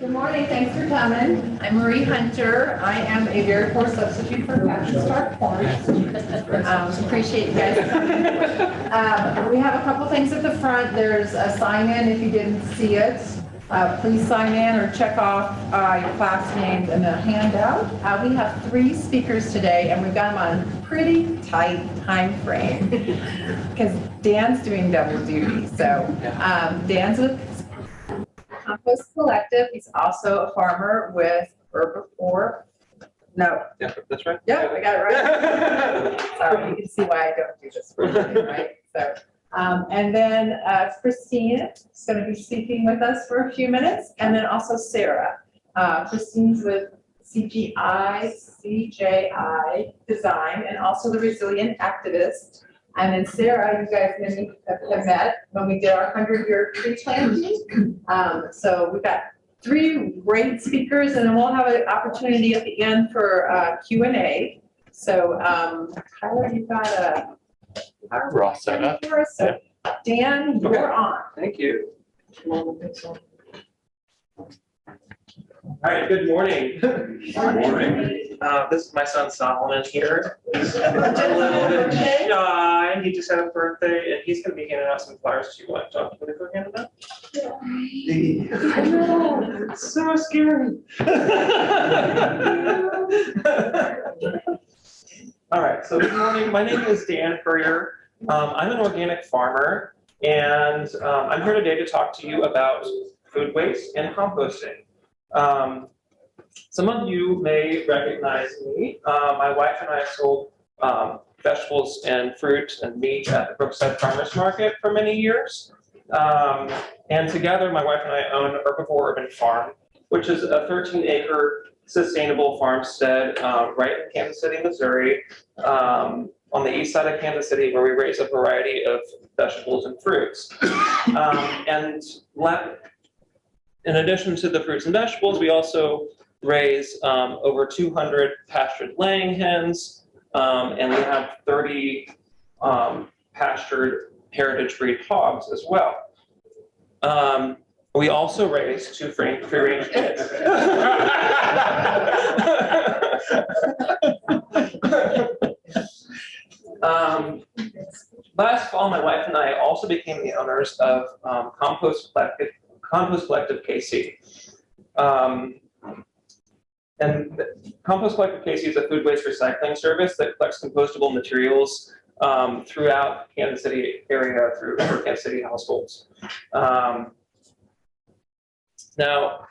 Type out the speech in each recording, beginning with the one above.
Good morning, thanks for coming. I'm Marie Hunter. I am a very poor substitute for Passion Star Corn. Appreciate you guys coming. We have a couple things at the front. There's a sign-in if you didn't see it. Please sign in or check off your class names and a handout. We have 3 speakers today, and we've got them on pretty tight time frame because Dan's doing double duty. So Dan's with Compost Collective. He's also a farmer with Herbivore. No. Yeah, that's right. Yeah, I got it right. Sorry, you can see why I don't do this for a living, right? So, and then Christine is going to be speaking with us for a few minutes, and then also Sarah. Christine's with CJI Design, and also the Resilient Activist. And then Sarah, you guys maybe have met when we did our 100-year tree planting. So we've got 3 great speakers, and then we'll have an opportunity at the end for Q&A. So Tyler, you've got a We're all set up. for us. So Dan, you're on. Thank you. All right, good morning. Good morning. This is my son Solomon here. He's a little bit shy. He just had a birthday, and he's going to be handing out some flowers to you. Want to go hand them out? Yeah. I know. It's so scary. All right, so good morning. My name is Dan Furrier. I'm an organic farmer, and I'm here today to talk to you about food waste and composting. Some of you may recognize me. My wife and I sold vegetables and fruit and meat at the Brookside Farmers Market for many years. And together, my wife and I own Herbivore Urban Farm, which is a 13-acre sustainable farmstead right in Kansas City, Missouri, on the east side of Kansas City, where we raise a variety of vegetables and fruits. And in addition to the fruits and vegetables, we also raise over 200 pastured laying hens, and we have 30 pastured heritage breed hogs as well. We also raise 2 free-range pigs. Last fall, my wife and I also became the owners of Compost Collective KC. And Compost Collective KC is a food waste recycling service that collects compostable materials throughout Kansas City area for Kansas City households. Now,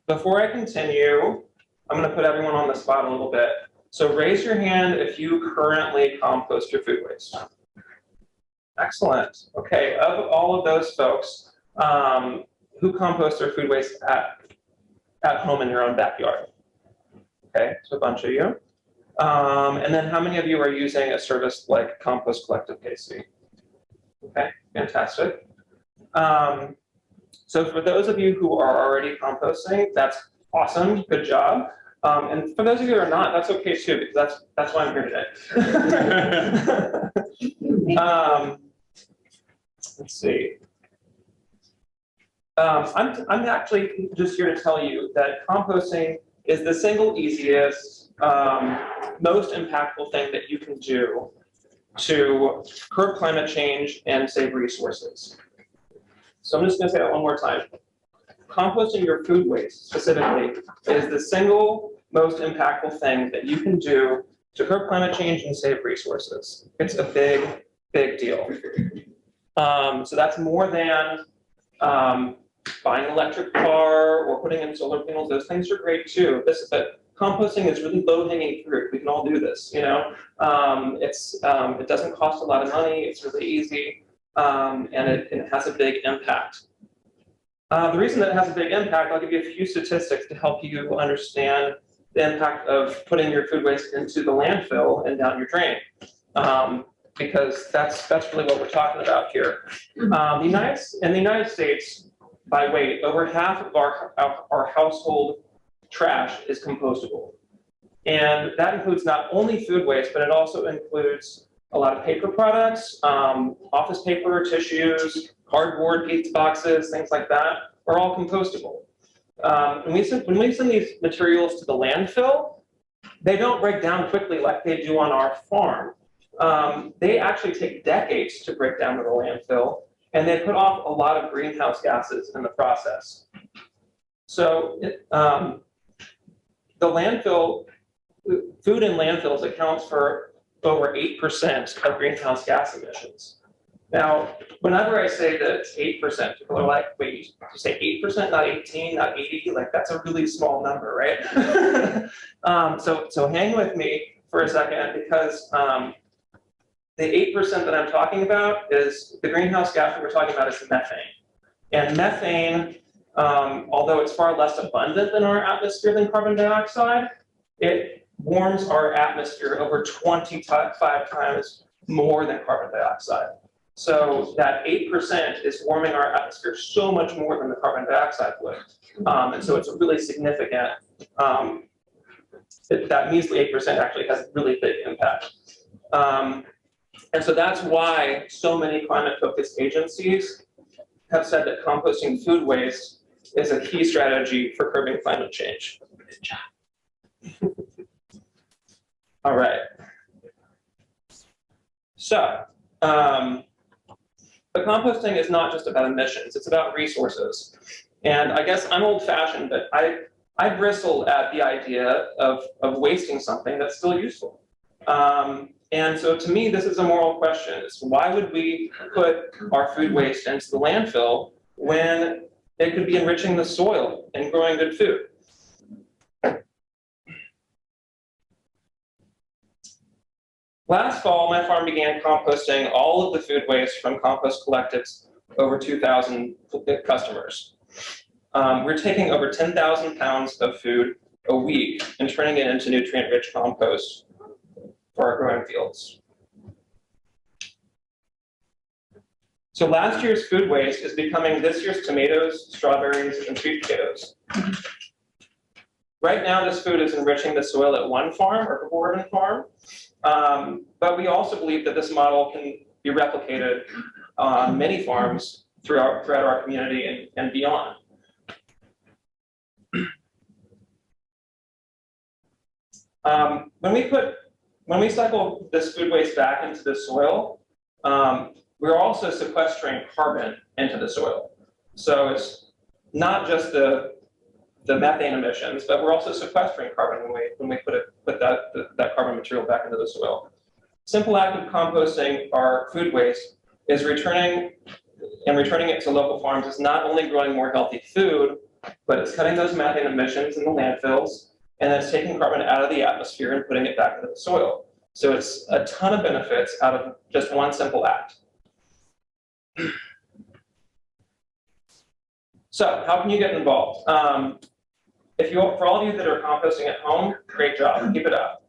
before I continue, I'm going to put everyone on the spot a little bit. So raise your hand if you currently compost your food waste. Excellent. Okay, of all of those folks, who compost their food waste at home in your own backyard? Okay, so a bunch of you. And then how many of you are using a service like Compost Collective KC? Okay, fantastic. So for those of you who are already composting, that's awesome, good job. And for those of you who are not, that's okay too, because that's why I'm here today. Let's see. I'm actually just here to tell you that composting is the single easiest, most impactful thing that you can do to curb climate change and save resources. So I'm just going to say that one more time. Composting your food waste specifically is the single most impactful thing that you can do to curb climate change and save resources. It's a big, big deal. So that's more than buying an electric car or putting in solar panels. Those things are great too. But composting is really low-hanging fruit. We can all do this, you know. It doesn't cost a lot of money. It's really easy, and it has a big impact. The reason that it has a big impact, I'll give you a few statistics to help you understand the impact of putting your food waste into the landfill and down your drain, because that's really what we're talking about here. In the United States, by weight, over half of our household trash is compostable. And that includes not only food waste, but it also includes a lot of paper products, office paper, tissues, cardboard, pizza boxes, things like that, are all compostable. when we send these materials to the landfill, they don't break down quickly like they do on our farm. They actually take decades to break down to the landfill, and they put off a lot of greenhouse gases in the process. So the landfill, food in landfills accounts for over 8% of greenhouse gas emissions. Now, whenever I say that it's 8%, people are like, wait, you say 8%, not 18, not 80? Like, that's a really small number, right? So hang with me for a second, because the 8% that I'm talking about is the greenhouse gas that we're talking about is methane. And methane, although it's far less abundant in our atmosphere than carbon dioxide, it warms our atmosphere over 25 times more than carbon dioxide. So that 8% is warming our atmosphere so much more than the carbon dioxide would. And so it's a really significant, that measly 8% actually has a really big impact. And so that's why so many climate-focused agencies have said that composting food waste is a key strategy for curbing climate change. All right. So, but composting is not just about emissions, it's about resources. And I guess I'm old-fashioned, but I bristle at the idea of wasting something that's still useful. And so to me, this is a moral question. It's why would we put our food waste into the landfill when it could be enriching the soil and growing good food? Last fall, my farm began composting all of the food waste from Compost Collective's over 2,000 customers. We're taking over 10,000 pounds of food a week and turning it into nutrient-rich compost for our growing fields. So last year's food waste is becoming this year's tomatoes, strawberries, and sweet potatoes. Right now, this food is enriching the soil at one farm, or Gordon Farm, but we also believe that this model can be replicated on many farms throughout our community and beyond. When we cycle this food waste back into the soil, we're also sequestering carbon into the soil. So it's not just the methane emissions, but we're also sequestering carbon when we put that carbon material back into the soil. Simple act of composting our food waste is returning it to local farms is not only growing more healthy food, but it's cutting those methane emissions in the landfills, and it's taking carbon out of the atmosphere and putting it back into the soil. So it's a ton of benefits out of just one simple act. So how can you get involved? For all of you that are composting at home, great job, keep it up.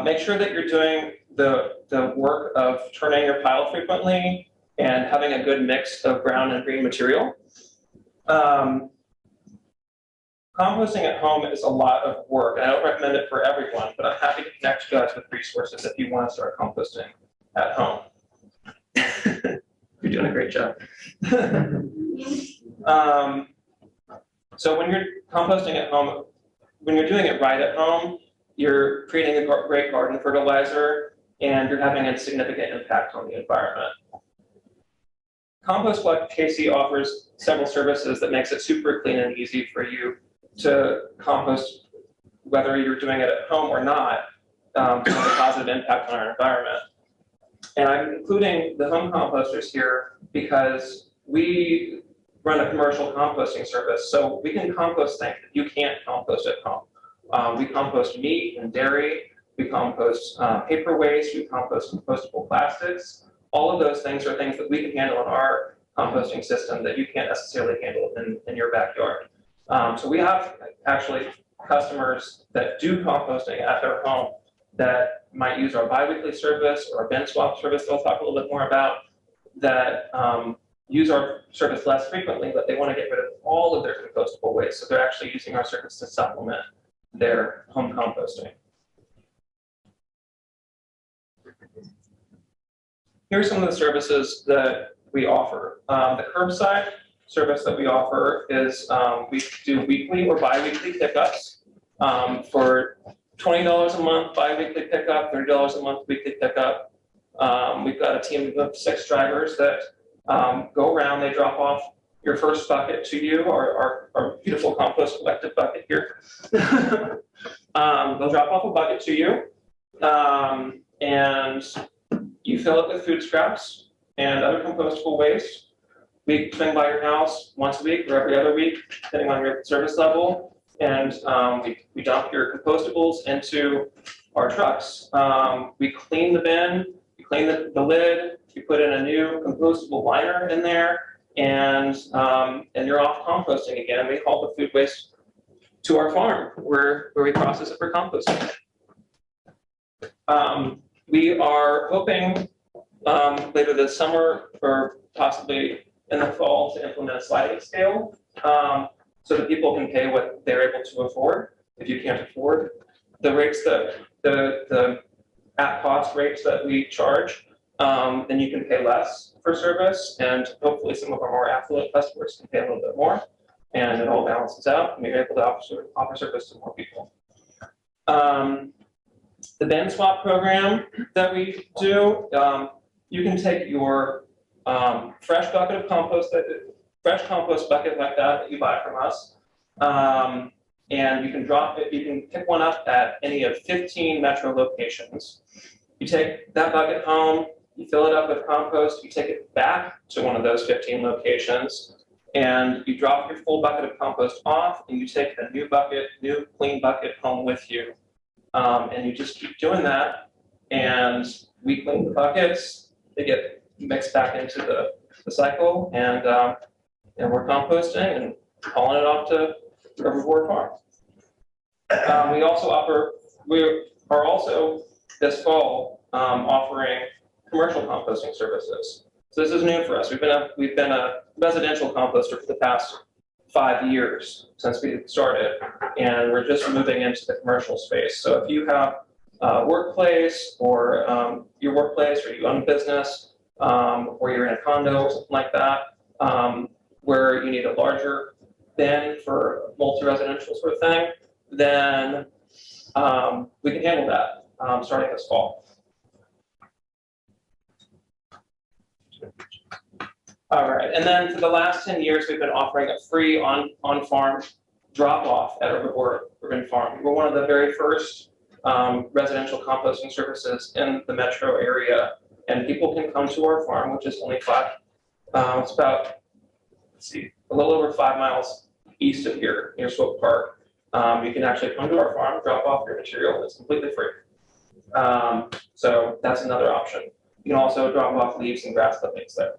Make sure that you're doing the work of turning your pile frequently and having a good mix of brown and green material. Composting at home is a lot of work, and I don't recommend it for everyone, but I'm happy to connect you guys with resources if you want to start composting at home. You're doing a great job. So when you're composting at home, when you're doing it right at home, you're creating a great garden fertilizer, and you're having a significant impact on the environment. Compost Collective KC offers several services that makes it super clean and easy for you to compost, whether you're doing it at home or not, to have a positive impact on our environment. And I'm including the home composters here because we run a commercial composting service, so we can compost things that you can't compost at home. We compost meat and dairy, we compost paper waste, we compost compostable plastics. All of those things are things that we can handle in our composting system that you can't necessarily handle in your backyard. So we have actually customers that do composting at their home that might use our biweekly service or our bin swap service that I'll talk a little bit more about, that use our service less frequently, but they want to get rid of all of their compostable waste. So they're actually using our service to supplement their home composting. Here are some of the services that we offer. The curbside service that we offer is we do weekly or bi-weekly pickups for $20 a month bi-weekly pickup, $30 a month weekly pickup. We've got a team of 6 drivers that go around. They drop off your first bucket to you, our beautiful Compost Collective bucket here. They'll drop off a bucket to you, and you fill it with food scraps and other compostable waste. We swing by your house once a week or every other week, depending on your service level, and we dump your compostables into our trucks. We clean the bin, we clean the lid, we put in a new compostable liner in there, and you're off composting again. We haul the food waste to our farm where we process it for composting. We are hoping later this summer or possibly in the fall to implement a sliding scale so that people can pay what they're able to afford. If you can't afford the rates that the at cost rates that we charge, then you can pay less for service, and hopefully some of our more affluent customers can pay a little bit more, and it all balances out and we're able to offer service to more people. The bin swap program that we do, you can take your fresh bucket of compost, fresh compost bucket like that you buy from us, and you can drop it, you can pick one up at any of 15 metro locations. You take that bucket home, you fill it up with compost, you take it back to one of those 15 locations, and you drop your full bucket of compost off, and you take a new bucket, new clean bucket home with you. And you just keep doing that, and we clean the buckets, they get mixed back into the cycle, and we're composting and hauling it off to Ward Farm. We are also this fall offering commercial composting services. So this is new for us. We've been a residential composter for the past 5 years since we started, and we're just moving into the commercial space. So if you have a workplace or your workplace, or you own a business, or you're in a condo or something like that, where you need a larger bin for multi-residential sort of thing, then we can handle that starting this fall. All right, and then for the last 10 years, we've been offering a free on-farm drop-off at our urban farm. We're one of the very first residential composting services in the metro area, and people can come to our farm, which is only it's about, a little over 5 miles east of here, near Swope Park. You can actually come to our farm, drop off your material, and it's completely free. So that's another option. You can also drop off leaves and grass clippings there.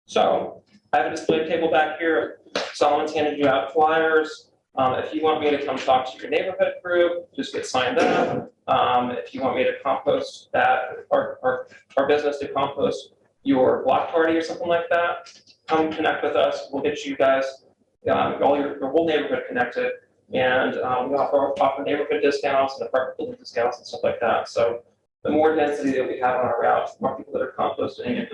So I have a display table back here. Solomon's handed you out flyers. If you want me to come talk to your neighborhood group, just get signed up. If you want me to compost at our business to compost your block party or something like that, come connect with us. We'll get you guys, all your whole neighborhood connected, and we offer neighborhood discounts and apartment building discounts and stuff like that. So the more density that we have on our route, the more people that are composting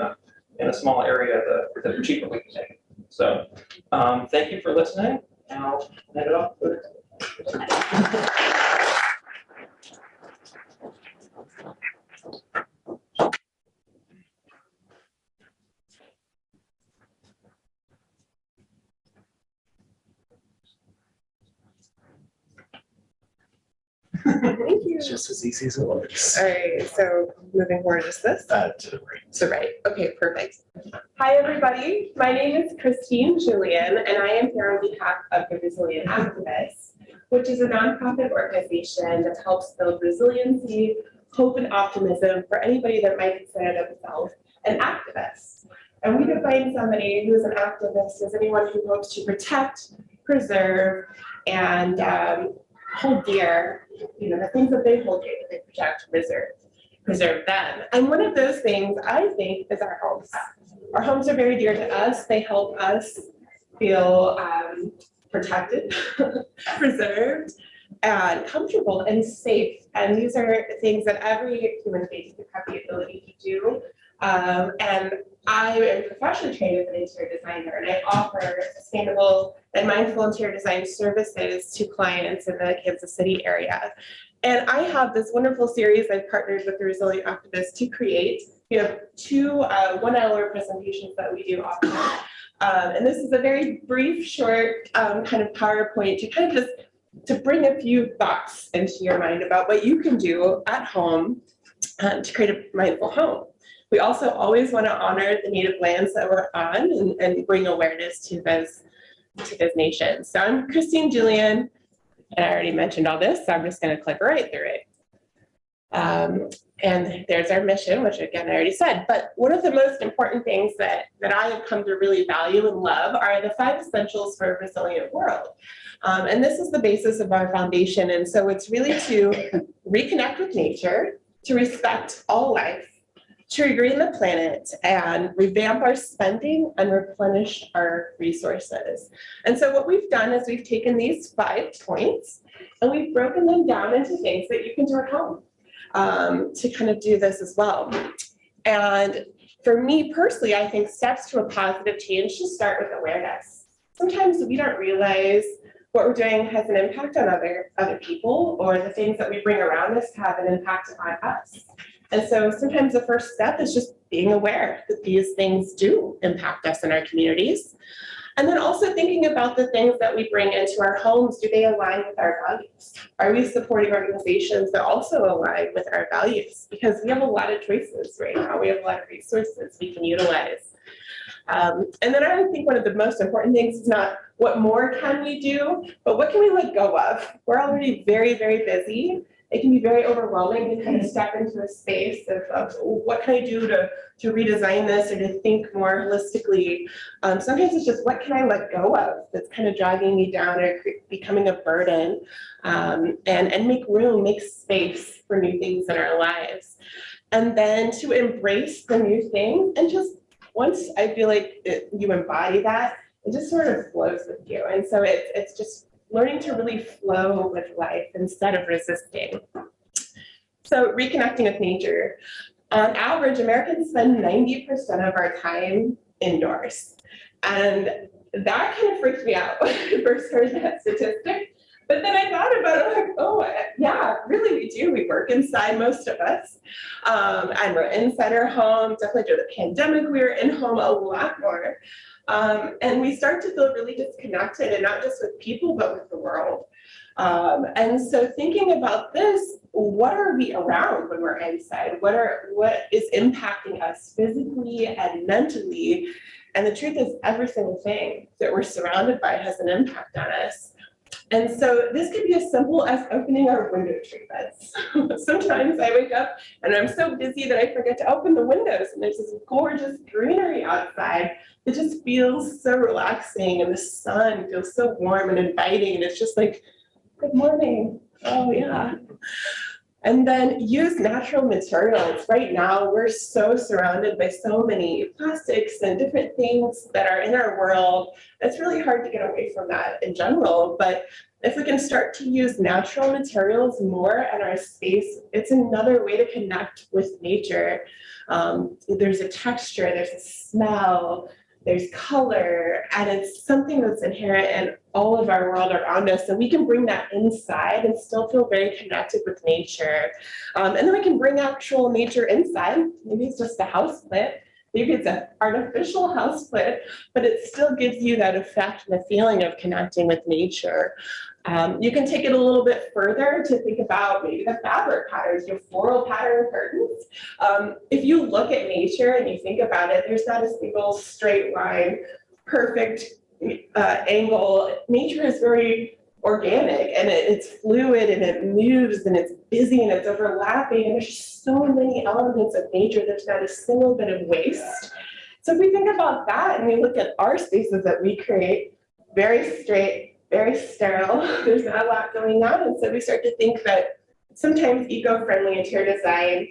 in a small area, the cheaper we can take it. So thank you for listening, and I'll hand it off. Thank you. It's just as easy as it looks. All right, so moving forward is this? To the right. So right, okay, perfect. Hi, everybody. My name is Christine Julian, and I am here on behalf of the Resilient Activists, which is a nonprofit organization that helps build resiliency, hope, and optimism for anybody that might consider themselves an activist. And we define somebody who is an activist as anyone who hopes to protect, preserve, and hold dear, the things that they hold dear, that they protect, preserve them. And one of those things, I think, is our homes. Our homes are very dear to us. They help us feel protected, preserved, and comfortable and safe. And these are things that every human being should have the ability to do And I am professionally trained as an interior designer, and I offer sustainable and mindful interior design services to clients in the Kansas City area. And I have this wonderful series I've partnered with the Resilient Activists to create. We have two 1-hour presentations that we do often. And this is a very brief, short kind of PowerPoint to kind of just to bring a few thoughts into your mind about what you can do at home to create a mindful home. We also always want to honor the native lands that we're on and bring awareness to those nations. So I'm Christine Julian, and I already mentioned all this, so I'm just going to click right through it. And there's our mission, which again, I already said, but one of the most important things that I have come to really value and love are the 5 essentials for a resilient world. And this is the basis of our foundation. And so it's really to reconnect with nature, to respect all life, to regreen the planet, and revamp our spending and replenish our resources. And so what we've done is we've taken these 5 points and we've broken them down into things that you can do at home to kind of do this as well. And for me personally, I think steps to a positive change should start with awareness. Sometimes we don't realize what we're doing has an impact on other people, or the things that we bring around us have an impact on us. And so sometimes the first step is just being aware that these things do impact us in our communities. And then also thinking about the things that we bring into our homes. Do they align with our values? Are we supporting organizations that also align with our values? Because we have a lot of choices right now. We have a lot of resources we can utilize. And then I think one of the most important things is not what more can we do, but what can we let go of? We're already very, very busy. It can be very overwhelming to kind of step into a space of what can I do to redesign this or to think more holistically. Sometimes it's just what can I let go of that's kind of dragging me down or becoming a burden, and make room, make space for new things in our lives. And then to embrace the new thing, and just once I feel like you embody that, it just sort of flows with you. And so it's just learning to really flow with life instead of resisting. So reconnecting with nature. On average, Americans spend 90% of our time indoors. And that kind of freaked me out when I first heard that statistic. But then I thought about it, like, oh, yeah, really we do. We work inside, most of us. And we're inside our homes. Definitely during the pandemic, we were in home a lot more. And we start to feel really disconnected, and not just with people, but with the world. And so thinking about this, what are we around when we're inside? What is impacting us physically and mentally? And the truth is, every single thing that we're surrounded by has an impact on us. And so this could be as simple as opening our window treatments. Sometimes I wake up and I'm so busy that I forget to open the windows, and there's this gorgeous greenery outside. It just feels so relaxing, and the sun feels so warm and inviting, and it's just like, good morning. Oh yeah. And then use natural materials. Right now, we're so surrounded by so many plastics and different things that are in our world. It's really hard to get away from that in general. But if we can start to use natural materials more in our space, it's another way to connect with nature. There's a texture, there's a smell, there's color, and it's something that's inherent in all of our world around us. And we can bring that inside and still feel very connected with nature. And then we can bring actual nature inside. Maybe it's just a house plant. Maybe it's an artificial house plant, but it still gives you that effect and the feeling of connecting with nature. You can take it a little bit further to think about maybe the fabric patterns, your floral pattern curtains. If you look at nature and you think about it, there's not a single straight line, perfect angle. Nature is very organic, and it's fluid, and it moves, and it's busy, and it's overlapping, and there's just so many elements of nature. There's not a single bit of waste. So if we think about that and we look at our spaces that we create, very straight, very sterile, there's not a lot going on. And so we start to think that sometimes eco-friendly interior design,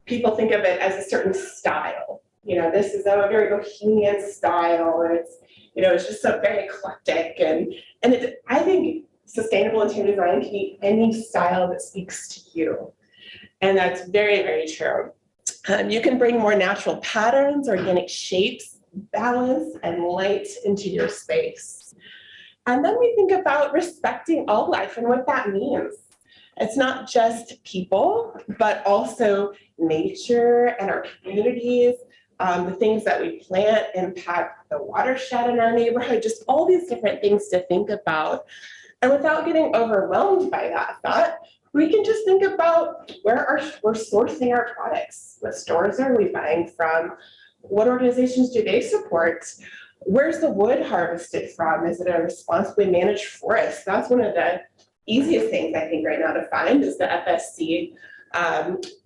people think of it as a certain style. You know, this is a very bohemian style, and it's just so very eclectic. And I think sustainable interior design can be any style that speaks to you. And that's very, very true. You can bring more natural patterns, organic shapes, balance, and light into your space. And then we think about respecting all life and what that means. It's not just people, but also nature and our communities. The things that we plant impact the watershed in our neighborhood, just all these different things to think about. And without getting overwhelmed by that thought, we can just think about where we're sourcing our products. What stores are we buying from? What organizations do they support? Where's the wood harvested from? Is it a responsibly managed forest? That's one of the easiest things I think right now to find is the FSC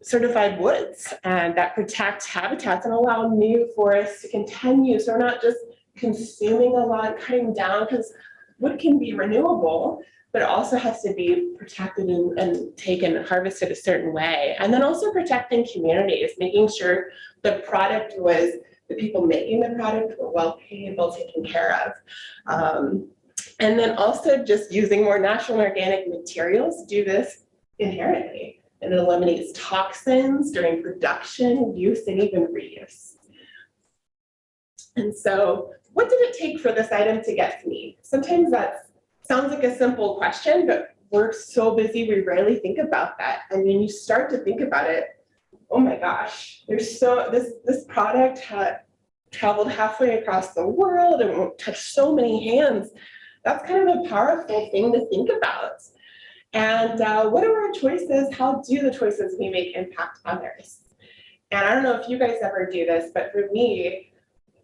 certified woods, and that protect habitats and allow new forests to continue. So we're not just consuming a lot, cutting down, because wood can be renewable, but it also has to be protected and taken and harvested a certain way. And then also protecting communities, making sure the people making the product were well paid, well taken care of. And then also just using more natural and organic materials do this inherently. And it eliminates toxins during production, use, and even reuse. And so what did it take for this item to get to me? Sometimes that sounds like a simple question, but we're so busy, we rarely think about that. And when you start to think about it, oh my gosh, this product had traveled halfway across the world and touched so many hands. That's kind of a powerful thing to think about. And what are our choices? How do the choices we make impact others? And I don't know if you guys ever do this, but for me,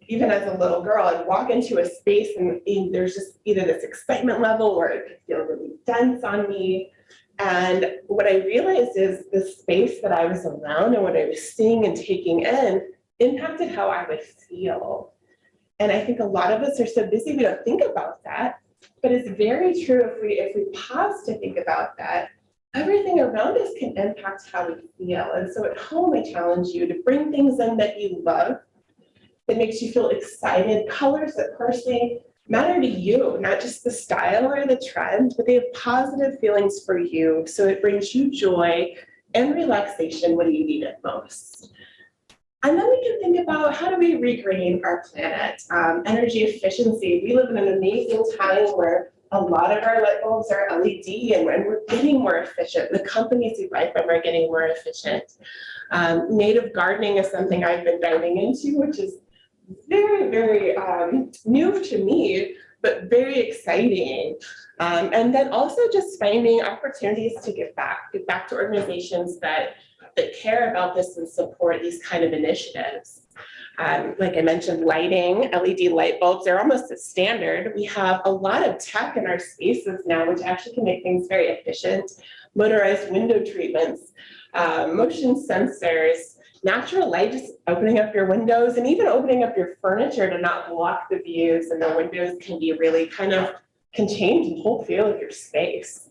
even as a little girl, I'd walk into a space and there's just either this excitement level or it could feel really dense on me. And what I realized is the space that I was around and what I was seeing and taking in impacted how I would feel. And I think a lot of us are so busy, we don't think about that. But it's very true if we pause to think about that, everything around us can impact how we feel. And so at home, I challenge you to bring things in that you love, that makes you feel excited, colors that personally matter to you, not just the style or the trend, but they have positive feelings for you. So it brings you joy and relaxation when you need it most. And then we can think about how do we regreen our planet? Energy efficiency. We live in an amazing time where a lot of our light bulbs are LED and we're getting more efficient. The companies we buy from are getting more efficient. Native gardening is something I've been diving into, which is very, very new to me, but very exciting. And then also just finding opportunities to give back to organizations that care about this and support these kind of initiatives. Like I mentioned, lighting, LED light bulbs are almost a standard. We have a lot of tech in our spaces now, which actually can make things very efficient. Motorized window treatments, motion sensors, natural light, just opening up your windows and even opening up your furniture to not block the views, and the windows can be really kind of contained the whole feel of your space.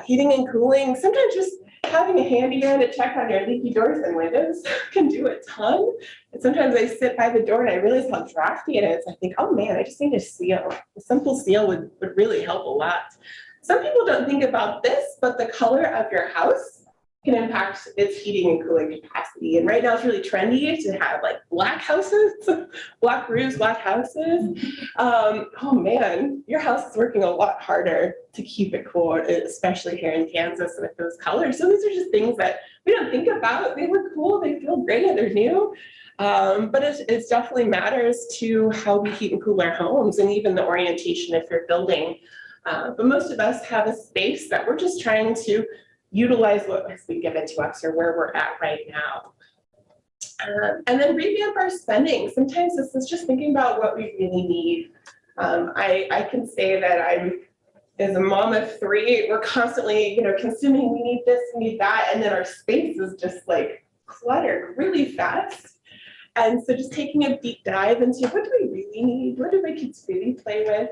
Heating and cooling, sometimes just having a handyman to check on your leaky doors and windows can do a ton. And sometimes I sit by the door and I realize how drafty it is. I think, oh man, I just need a seal. A simple seal would really help a lot. Some people don't think about this, but the color of your house can impact its heating and cooling capacity. And right now it's really trendy to have like black houses, black roofs, black houses. Oh man, your house is working a lot harder to keep it cool, especially here in Kansas with those colors. So these are just things that we don't think about. They look cool, they feel great, they're new. But it definitely matters to how we heat and cool our homes and even the orientation if you're building. But most of us have a space that we're just trying to utilize what has been given to us or where we're at right now. And then revamp our spending. Sometimes this is just thinking about what we really need. I can say that as a mom of three, we're constantly, consuming, we need this, we need that, and then our space is just like cluttered really fast. And so just taking a deep dive into what do we really need? What do my kids really play with?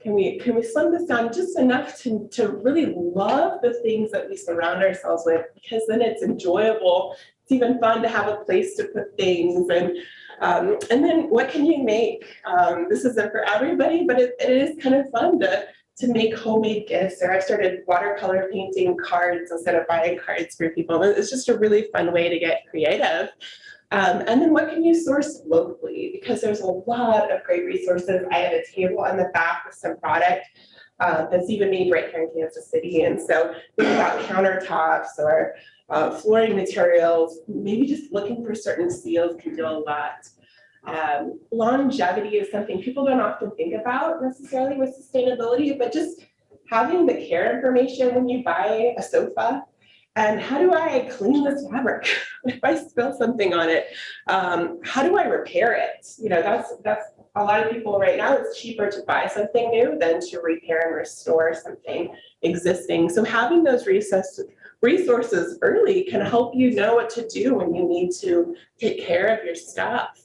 Can we slim this down just enough to really love the things that we surround ourselves with, because then it's enjoyable. It's even fun to have a place to put things. And then what can you make? This isn't for everybody, but it is kind of fun to make homemade gifts, or I've started watercolor painting cards instead of buying cards for people. It's just a really fun way to get creative. And then what can you source locally? Because there's a lot of great resources. I have a table on the back with some product that's even made right here in Kansas City. And so think about countertops or flooring materials, maybe just looking for certain seals can do a lot. Longevity is something people don't often think about necessarily with sustainability, but just having the care information when you buy a sofa. And how do I clean this fabric? If I spill something on it, how do I repair it? You know, that's a lot of people right now, it's cheaper to buy something new than to repair and restore something existing. So having those resources early can help you know what to do when you need to take care of your stuff.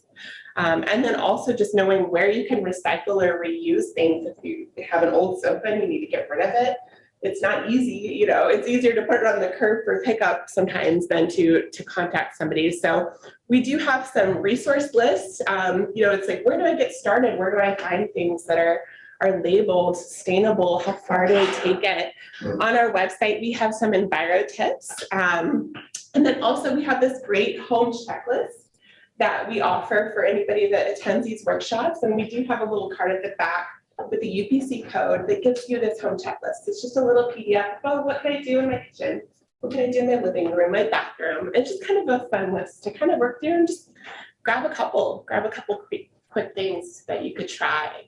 And then also just knowing where you can recycle or reuse things. If you have an old sofa and you need to get rid of it, it's not easy, you know, it's easier to put it on the curb for pickup sometimes than to contact somebody. So we do have some resource lists. You know, it's like, where do I get started? Where do I find things that are labeled sustainable? How far do I take it? On our website, we have some enviro tips. And then also we have this great home checklist that we offer for anybody that attends these workshops. And we do have a little card at the back with the UPC code that gives you this home checklist. It's just a little PDF. Oh, what can I do in my kitchen? What can I do in my living room, my bathroom? It's just kind of a fun list to kind of work through and just grab a couple quick things that you could try.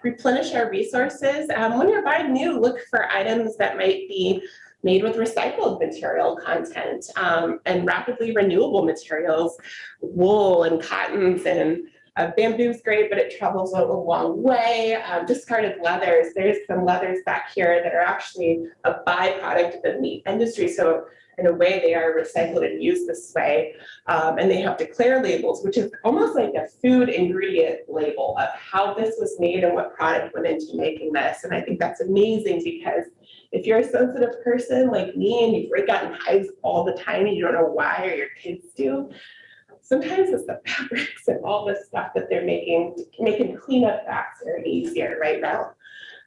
Replenish our resources. When you're buying new, look for items that might be made with recycled material content and rapidly renewable materials, wool and cottons and bamboo is great, but it travels a long way. Discarded leathers. There's some leathers back here that are actually a byproduct of the meat industry. So in a way, they are recycled and used this way. And they have declare labels, which is almost like a food ingredient label of how this was made and what product went into making this. And I think that's amazing because if you're a sensitive person like me and you break out in hives all the time and you don't know why, or your kids do, sometimes it's the fabrics and all the stuff that they're making cleanup faster and easier right now.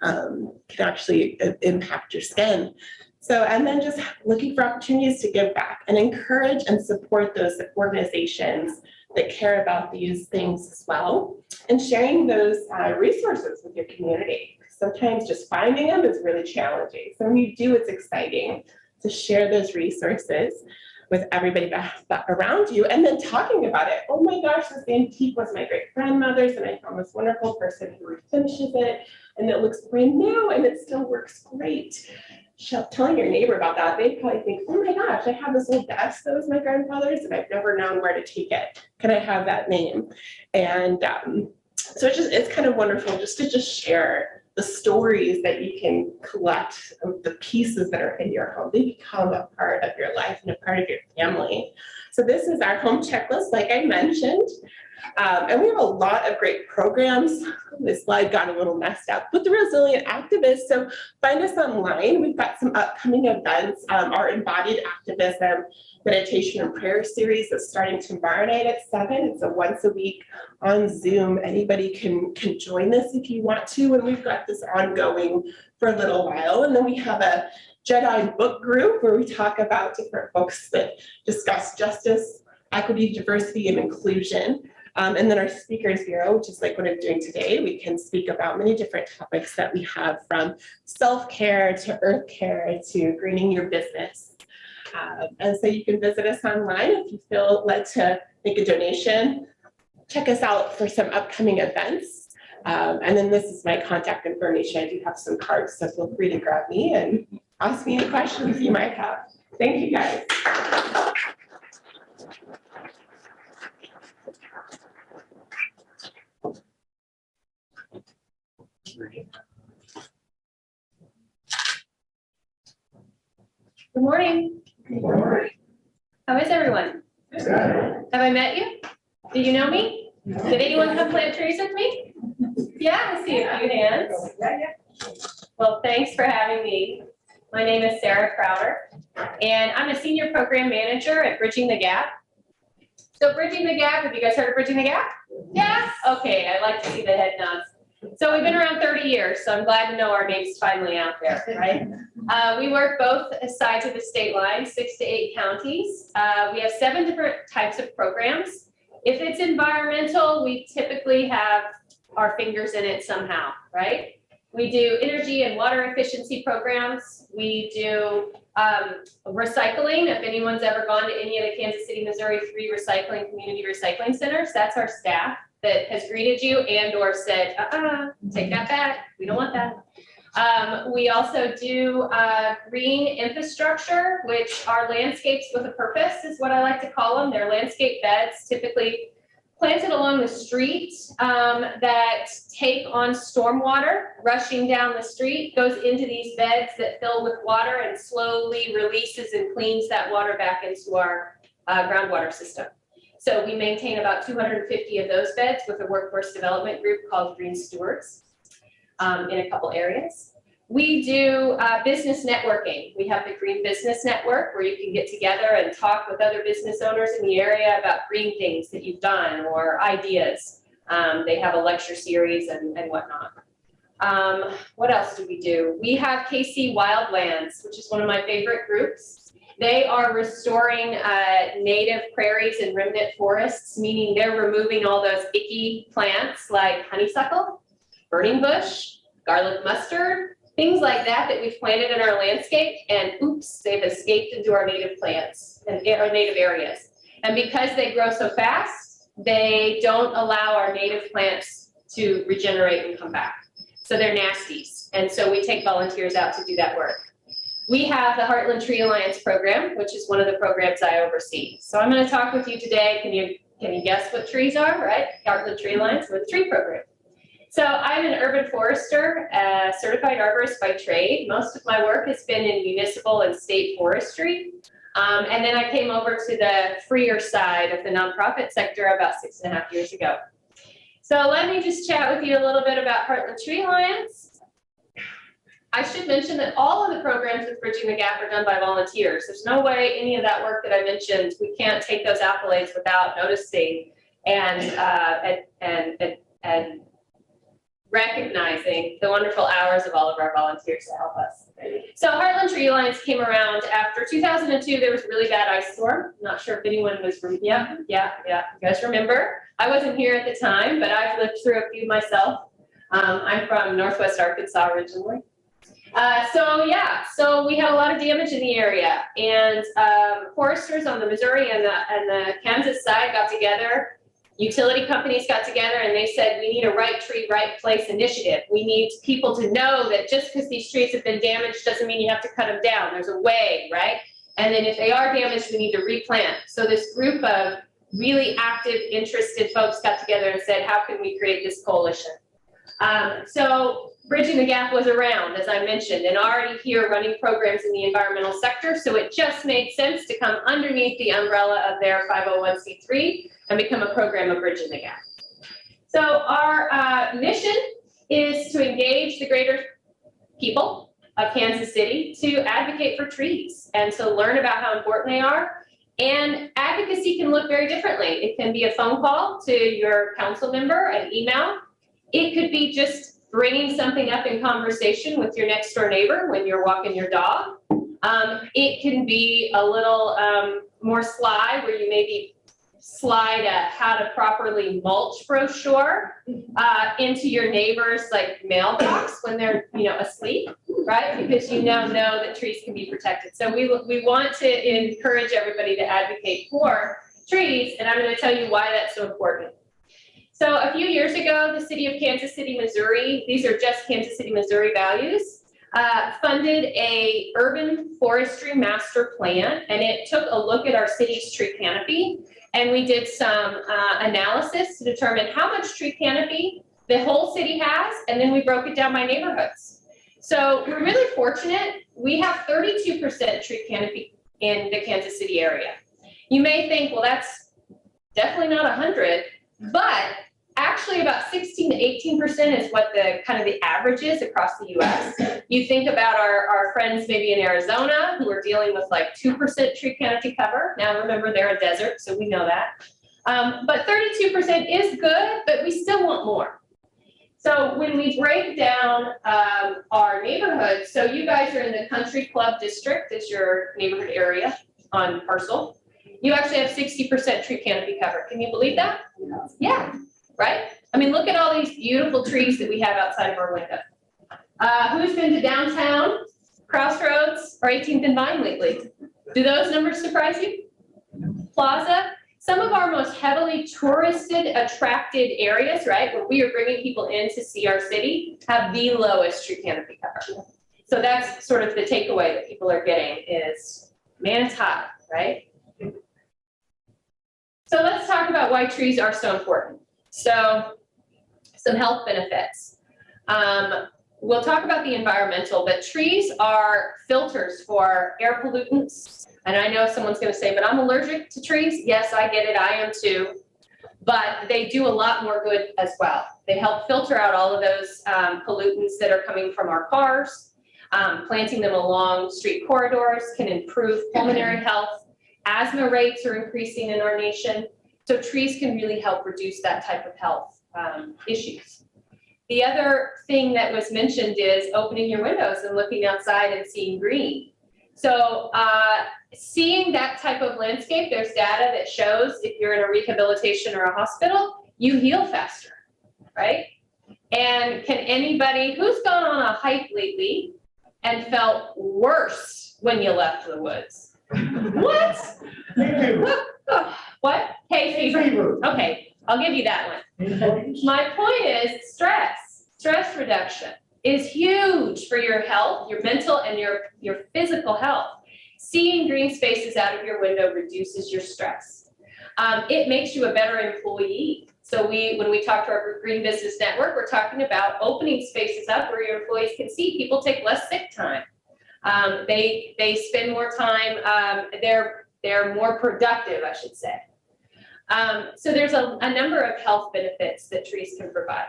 Can actually impact your skin. So, and then just looking for opportunities to give back and encourage and support those organizations that care about these things as well, and sharing those resources with your community. Sometimes just finding them is really challenging. So when you do, it's exciting to share those resources with everybody around you, and then talking about it. Oh my gosh, this antique was my great grandmother's, and I found this wonderful person who refinishes it, and it looks brand new, and it still works great. Telling your neighbor about that, they probably think, oh my gosh, I have this old desk that was my grandfather's, and I've never known where to take it. Can I have that name? And so it's kind of wonderful just to share the stories that you can collect of the pieces that are in your home. They become a part of your life and a part of your family. So this is our home checklist, like I mentioned. And we have a lot of great programs. This slide got a little messed up with the Resilient Activists. So find us online. We've got some upcoming events. Our Embodied Activism Meditation and Prayer series is starting tomorrow night at 7. It's a once a week on Zoom. Anybody can join this if you want to. And we've got this ongoing for a little while. And then we have a JEDI book group where we talk about different books that discuss justice, equity, diversity, and inclusion. And then our speakers bureau, just like what I'm doing today, we can speak about many different topics that we have, from self-care to earth care to greening your business. And so you can visit us online if you feel led to make a donation. Check us out for some upcoming events. And then this is my contact information. I do have some cards, so feel free to grab me and ask me any questions you might have. Thank you, guys. Good morning. Good morning. How is everyone? Have I met you? Do you know me? Did anyone come plant trees with me? Yeah, I see a few hands. Well, thanks for having me. My name is Sarah Crowder, and I'm a senior program manager at Bridging the Gap. So Bridging the Gap, have you guys heard of Bridging the Gap? Yeah? Okay, I like to see the head nods. So we've been around 30 years, so I'm glad to know our name's finally out there, right? We work both sides of the state line, 6 to 8 counties. We have 7 different types of programs. If it's environmental, we typically have our fingers in it somehow, right? We do energy and water efficiency programs. We do recycling. If anyone's ever gone to any of the Kansas City, Missouri 3 recycling community recycling centers, that's our staff that has greeted you and or said, take that back. We don't want that. We also do green infrastructure, which are landscapes with a purpose is what I like to call them. They're landscape beds, typically planted along the street that take on stormwater rushing down the street, goes into these beds that fill with water and slowly releases and cleans that water back into our groundwater system. So we maintain about 250 of those beds with a workforce development group called Green Stewards in a couple areas. We do business networking. We have the Green Business Network where you can get together and talk with other business owners in the area about green things that you've done or ideas. They have a lecture series and whatnot. What else do we do? We have KC Wildlands, which is one of my favorite groups. They are restoring native prairies and remnant forests, meaning they're removing all those icky plants like honeysuckle, burning bush, garlic mustard, things like that that we've planted in our landscape, and oops, they've escaped into our native plants and our native areas. And because they grow so fast, they don't allow our native plants to regenerate and come back. So they're nasties. And so we take volunteers out to do that work. We have the Heartland Tree Alliance program, which is one of the programs I oversee. So I'm going to talk with you today. Can you guess what trees are, right? Heartland Tree Alliance, we're the tree program. So I'm an urban forester, certified arborist by trade. Most of my work has been in municipal and state forestry. And then I came over to the freer side of the nonprofit sector about 6.5 years ago. So let me just chat with you a little bit about Heartland Tree Alliance. I should mention that all of the programs with Bridging the Gap are done by volunteers. There's no way any of that work that I mentioned, we can't take those accolades without noticing and recognizing the wonderful hours of all of our volunteers to help us. So Heartland Tree Alliance came around after 2002. There was a really bad ice storm. Not sure if anyone was from, yeah, you guys remember. I wasn't here at the time, but I've lived through a few myself. I'm from Northwest Arkansas originally. So we had a lot of damage in the area, and foresters on the Missouri and the Kansas side got together. Utility companies got together and they said, we need a right tree, right place initiative. We need people to know that just because these trees have been damaged doesn't mean you have to cut them down. There's a way, right? And then if they are damaged, we need to replant. So this group of really active, interested folks got together and said, how can we create this coalition? So Bridging the Gap was around, as I mentioned, and already here running programs in the environmental sector. So it just made sense to come underneath the umbrella of their 501c3 and become a program of Bridging the Gap. So our mission is to engage the greater people of Kansas City to advocate for trees and to learn about how important they are. And advocacy can look very differently. It can be a phone call to your council member, an email. It could be just bringing something up in conversation with your next door neighbor when you're walking your dog. It can be a little more sly, where you maybe slide a how to properly mulch brochure into your neighbor's mailbox when they're asleep, right? Because know that trees can be protected. So we want to encourage everybody to advocate for trees, and I'm going to tell you why that's so important. So a few years ago, the city of Kansas City, Missouri, these are just Kansas City, Missouri values, funded a urban forestry master plan, and it took a look at our city's tree canopy, and we did some analysis to determine how much tree canopy the whole city has, and then we broke it down by neighborhoods. So we're really fortunate. We have 32% tree canopy in the Kansas City area. You may think, well, that's definitely not 100, but actually about 16 to 18% is what the kind of the average is across the US. You think about our friends maybe in Arizona who are dealing with 2% tree canopy cover. Now remember, they're a desert, so we know that. But 32% is good, but we still want more. So when we break down our neighborhoods, so you guys are in the Country Club District, is your neighborhood area on parcel. You actually have 60% tree canopy cover. Can you believe that? Yeah, right? I mean, look at all these beautiful trees that we have outside of our window. Who's been to downtown, Crossroads, or 18th and Vine lately? Do those numbers surprise you? Plaza? Some of our most heavily touristed, attracted areas, right, where we are bringing people in to see our city, have the lowest tree canopy cover. So that's sort of the takeaway that people are getting is, man, it's hot, right? So let's talk about why trees are so important. So some health benefits. We'll talk about the environmental, but trees are filters for air pollutants. And I know someone's going to say, but I'm allergic to trees. Yes, I get it. I am too. But they do a lot more good as well. They help filter out all of those pollutants that are coming from our cars. Planting them along street corridors can improve pulmonary health. Asthma rates are increasing in our nation. So trees can really help reduce that type of health issues. The other thing that was mentioned is opening your windows and looking outside and seeing green. So seeing that type of landscape, there's data that shows if you're in a rehabilitation or a hospital, you heal faster, right? And can anybody, who's gone on a hike lately and felt worse when you left the woods? What? What? Hay fever. Okay, I'll give you that one. My point is stress reduction is huge for your health, your mental and your physical health. Seeing green spaces out of your window reduces your stress. It makes you a better employee. So when we talk to our Green Business Network, we're talking about opening spaces up where your employees can see. People take less sick time. They spend more time, they're more productive, I should say. So there's a number of health benefits that trees can provide.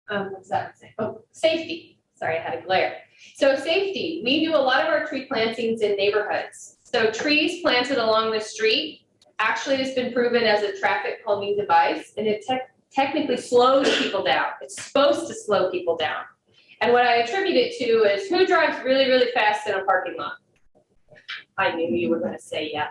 What's that say? Oh, safety. Sorry, I had a glare. So safety, we do a lot of our tree plantings in neighborhoods. So trees planted along the street actually has been proven as a traffic calming device, and it technically slows people down. It's supposed to slow people down. And what I attribute it to is who drives really, really fast in a parking lot? I knew you were going to say yeah.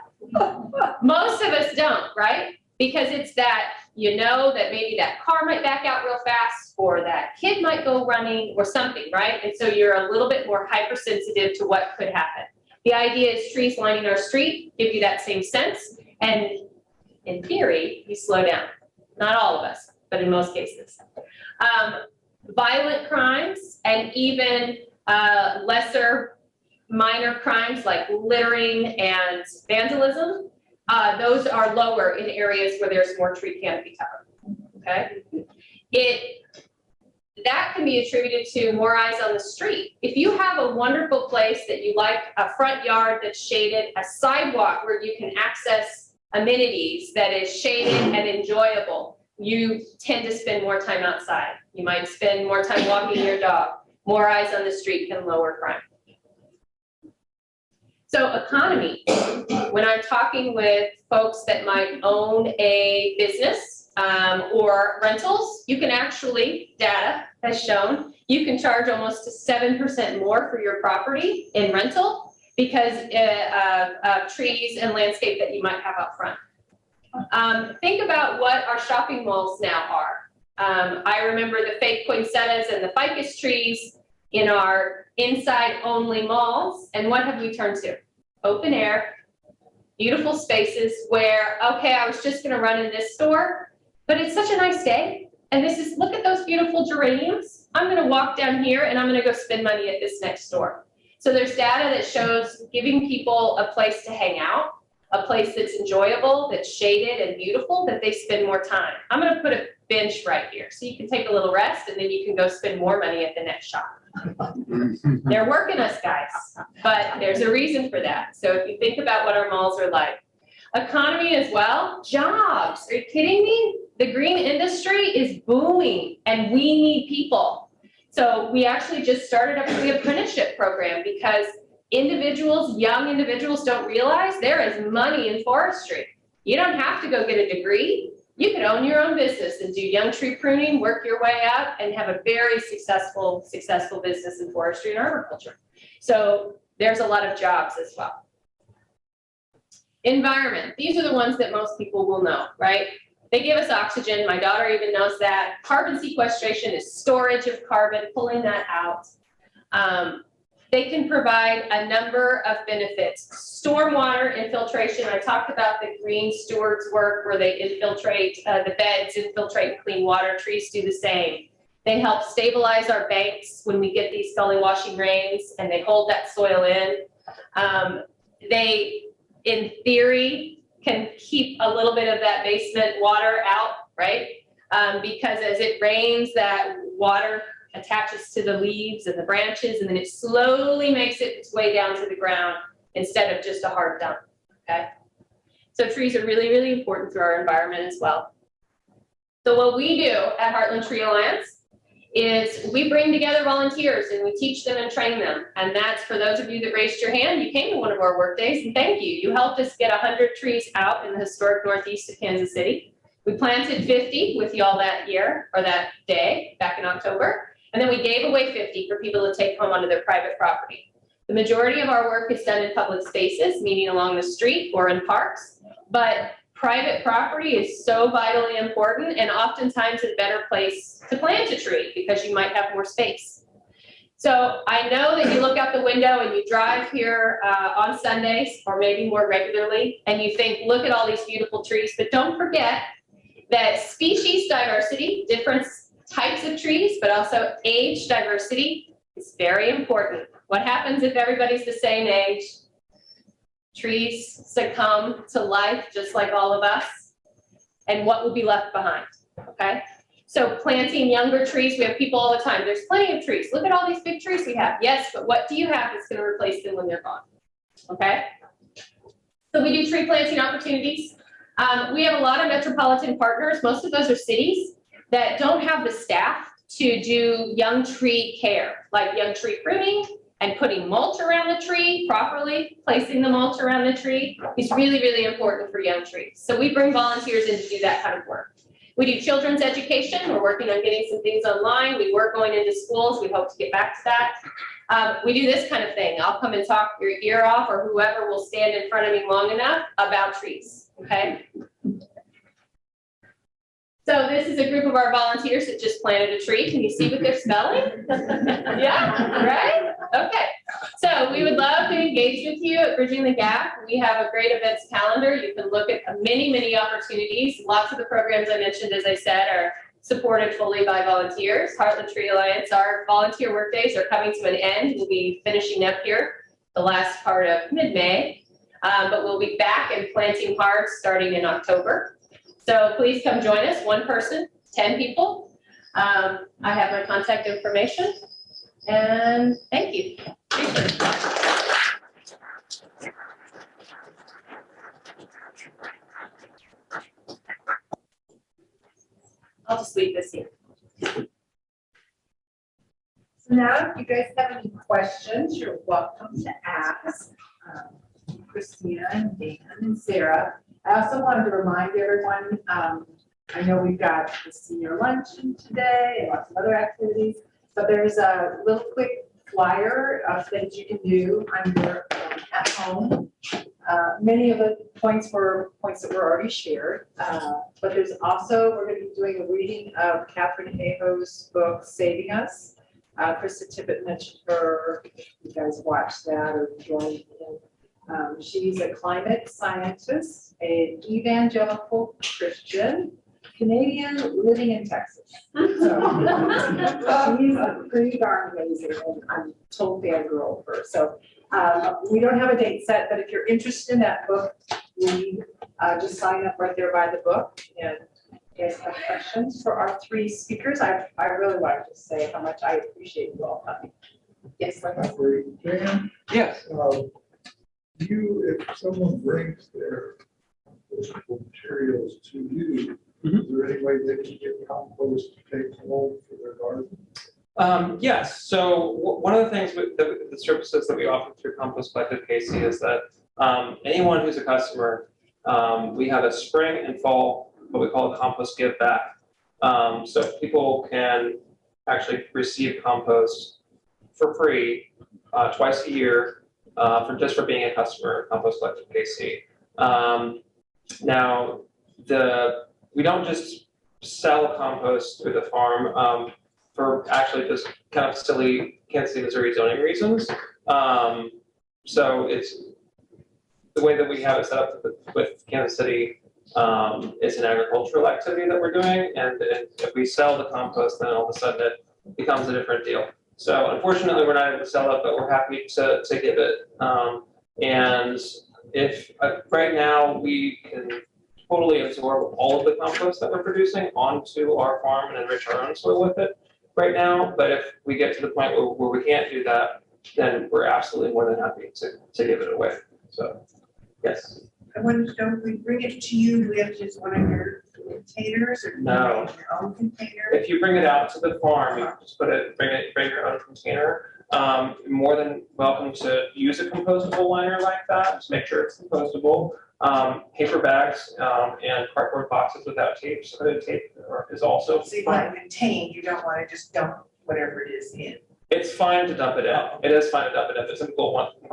Most of us don't, right? Because it's that, you know, that maybe that car might back out real fast or that kid might go running or something, right? And so you're a little bit more hypersensitive to what could happen. The idea is trees lining our street give you that same sense. And in theory, you slow down. Not all of us, but in most cases. Violent crimes and even lesser minor crimes like littering and vandalism, those are lower in areas where there's more tree canopy cover, okay? That can be attributed to more eyes on the street. If you have a wonderful place that you like, a front yard that's shaded, a sidewalk where you can access amenities that is shaded and enjoyable, you tend to spend more time outside. You might spend more time walking your dog. More eyes on the street can lower crime. So economy, when I'm talking with folks that might own a business or rentals, you can actually, data has shown, you can charge almost 7% more for your property in rental because of trees and landscape that you might have up front. Think about what our shopping malls now are. I remember the fake poinsettias and the ficus trees in our inside only malls. And what have we turned to? Open air, beautiful spaces where, okay, I was just gonna run in this store, but it's such a nice day. And this is, look at those beautiful geraniums. I'm gonna walk down here and I'm gonna go spend money at this next store. So there's data that shows giving people a place to hang out, a place that's enjoyable, that's shaded and beautiful, that they spend more time. I'm gonna put a bench right here so you can take a little rest and then you can go spend more money at the next shop. They're working us, guys, but there's a reason for that. So if you think about what our malls are like. Economy as well, jobs, are you kidding me? The green industry is booming and we need people. So we actually just started up the apprenticeship program because individuals, young individuals don't realize there is money in forestry. You don't have to go get a degree. you could own your own business and do young tree pruning, work your way up, and have a very successful business in forestry and arboriculture. So there's a lot of jobs as well. Environment. These are the ones that most people will know, right? They give us oxygen. My daughter even knows that. Carbon sequestration is storage of carbon, pulling that out. They can provide a number of benefits. Stormwater infiltration. I talked about the green stewards work where they infiltrate the beds, infiltrate and clean water. Trees do the same. They help stabilize our banks when we get these gully washing rains, and they hold that soil in. They, in theory, can keep a little bit of that basement water out, right? Because as it rains, that water attaches to the leaves and the branches, and then it slowly makes its way down to the ground instead of just a hard dump, okay? So trees are really, really important to our environment as well. So what we do at Heartland Tree Alliance is we bring together volunteers and we teach them and train them. And that's for those of you that raised your hand, you came to one of our work days, and thank you. You helped us get 100 trees out in the historic northeast of Kansas City. We planted 50 with y'all that year, or that day, back in October. And then we gave away 50 for people to take home onto their private property. The majority of our work is done in public spaces, meaning along the street or in parks, but private property is so vitally important, and oftentimes a better place to plant a tree because you might have more space. So I know that you look out the window and you drive here on Sundays or maybe more regularly, and you think, look at all these beautiful trees, but don't forget that species diversity, different types of trees, but also age diversity is very important. What happens if everybody's the same age? Trees succumb to life just like all of us. And what will be left behind, okay? So planting younger trees, we have people all the time. There's plenty of trees. Look at all these big trees we have. Yes, but what do you have that's going to replace them when they're gone, okay? So we do tree planting opportunities. We have a lot of metropolitan partners. Most of those are cities that don't have the staff to do young tree care, like young tree pruning and putting mulch around the tree properly, placing the mulch around the tree is really, really important for young trees. So we bring volunteers in to do that kind of work. We do children's education. We're working on getting some things online. We work going into schools. We hope to get back to that. We do this kind of thing. I'll come and talk your ear off, or whoever will stand in front of me long enough about trees, okay? So this is a group of our volunteers that just planted a tree. Can you see what they're spelling? Yeah, right? Okay. So we would love to engage with you at Bridging the Gap. We have a great events calendar. You can look at many, many opportunities. Lots of the programs I mentioned, as I said, are supported fully by volunteers. Heartland Tree Alliance, our volunteer work days are coming to an end. We'll be finishing up here the last part of mid-May, but we'll be back and planting hard starting in October. So please come join us, one person, 10 people. I have my contact information, and thank you. Appreciate it. I'll just leave this here. So now, if you guys have any questions, you're welcome to ask Christina and Dan and Sarah. I also wanted to remind everyone, I know we've got the senior luncheon today and lots of other activities, but there's a little quick flyer of things you can do on your at home. Many of the points were points that were already shared, but there's also, we're going to be doing a reading of Catherine Aho's book, Saving Us. Krista Tippett mentioned her. You guys watched that or joined in. She's a climate scientist, an evangelical Christian, Canadian living in Texas. So she's pretty darn amazing, and I'm a total fangirl of her. So we don't have a date set, but if you're interested in that book, just sign up right there by the book. And if you guys have questions for our three speakers, I really wanted to say how much I appreciate you all coming. Yes, Dan? Yes. If someone brings their compostable materials to you, is there any way they can get compost to take home for their garden? Yes. So one of the things with the services that we offer through Compost Collective KC is that anyone who's a customer, we have a spring and fall what we call a compost give back. So people can actually receive compost for free twice a year just for being a customer of Compost Collective KC. Now, we don't just sell compost through the farm for actually just kind of silly Kansas City, Missouri zoning reasons. So it's the way that we have it set up with Kansas City. It's an agricultural activity that we're doing, and if we sell the compost, then all of a sudden it becomes a different deal. So unfortunately, we're not able to sell it, but we're happy to give it. And if right now we can totally absorb all of the compost that we're producing onto our farm and enrich our own soil with it right now. But if we get to the point where we can't do that, then we're absolutely more than happy to give it away. So, yes. I wanted to know, if we bring it to you, do we have to use one of your containers or do you No. make your own container? If you bring it out to the farm, you just bring your own container. More than welcome to use a compostable liner like that. Just make sure it's compostable. Paper bags and cardboard boxes without tape, hooded tape is also So you fine. want it contained, you don't want to just dump whatever it is in. It's fine to dump it in. It is fine to dump it in. It's a simple one. The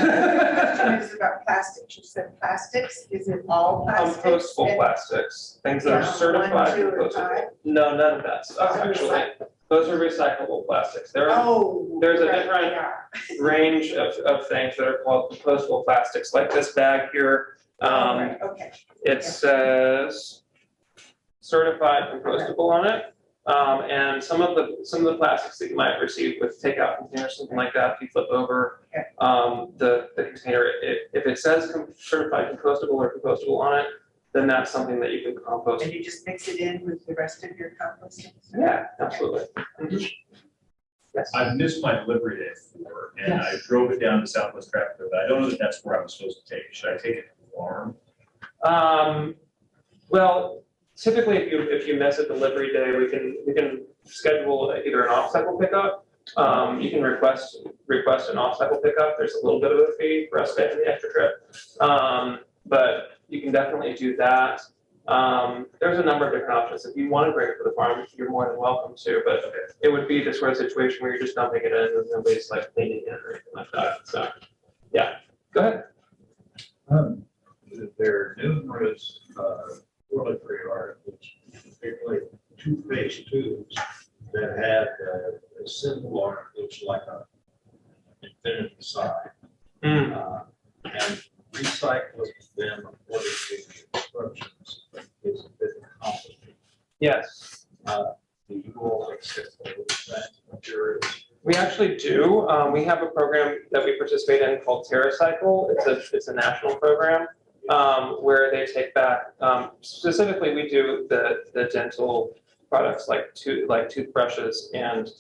question is about plastics. You said plastics, is it all plastics? Compostable And- plastics, things that are Yeah, certified 1, 2, or compostable. 5? No, none of that stuff actually. Those are recyclable plastics. There are Oh. there's a right, different- they are. range of things that are called compostable plastics, like this bag here. Right, okay. It says certified compostable on it. And some of the plastics that you might receive with takeout containers, something like that, if you flip over the container, if it says certified compostable or compostable on it, then that's something that you can compost. And you just mix it in with the rest of your composting? Yeah, absolutely. Mhm. Yes. I missed my delivery day before, and I drove it down to Southwest Traffic, but I don't know that that's where I was supposed to take it. Should I take it to the farm? Well, typically if you miss a delivery day, we can schedule either an off-cycle pickup. You can request an off-cycle pickup. There's a little bit of a fee for us taking the extra trip. But you can definitely do that. There's a number of different options. If you want to bring it to the farm, you're more than welcome to, but it would be the sort of situation where you're just dumping it in and nobody's like cleaning it or anything like that. So, yeah, go ahead. There are numerous toiletry articles, particularly toothpaste tubes, that have a symbol on it, looks like an infinity sign. And recycling them according to the instructions is a bit complicated. Yes. Do you all accept those materials? We actually do. We have a program that we participate in called TerraCycle. It's a national program where they take back. Specifically, we do the dental products like toothbrushes and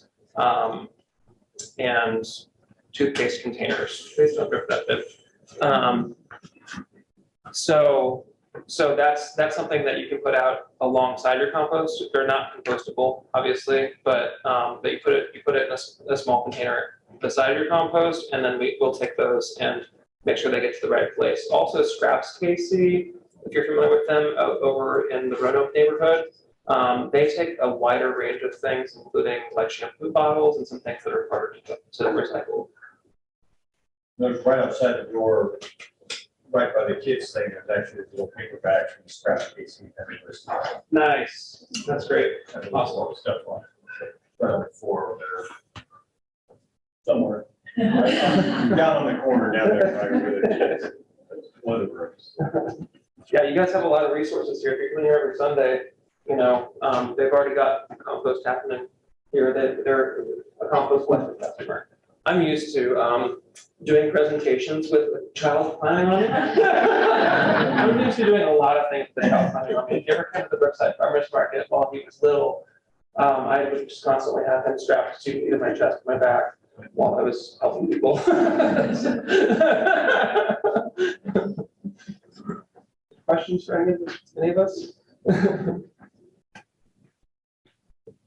toothpaste containers. Please don't rip that bit. So that's something that you can put out alongside your compost. They're not compostable, obviously, but you put it in a small container beside your compost, and then we'll take those and make sure they get to the right place. Also, Scraps KC, if you're familiar with them, over in the Roanoke neighborhood, they take a wider range of things, including like shampoo bottles and some things that are harder to recycle. There's right outside the door, right by the kids thing, there's actually little paper bags from the scrap KC. Nice, that's great. Awesome stuff on it. Right on the floor there. Somewhere. Down on the corner down there. Right where the kids. One of the rooms. Yeah, you guys have a lot of resources here. If you're coming here every Sunday, they've already got compost happening here. They're a compost collective customer. I'm used to doing presentations with a child planning on it. I'm used to doing a lot of things with a child planning on it. If you ever come to the Brookside Farmers Market while he was little, I would just constantly have him strapped to either my chest or my back while I was helping people. Questions for any of us?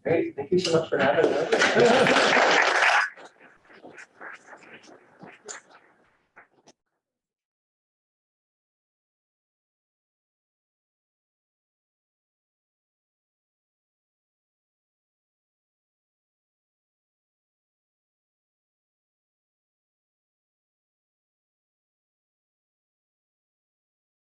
Great, thank you so much for having us.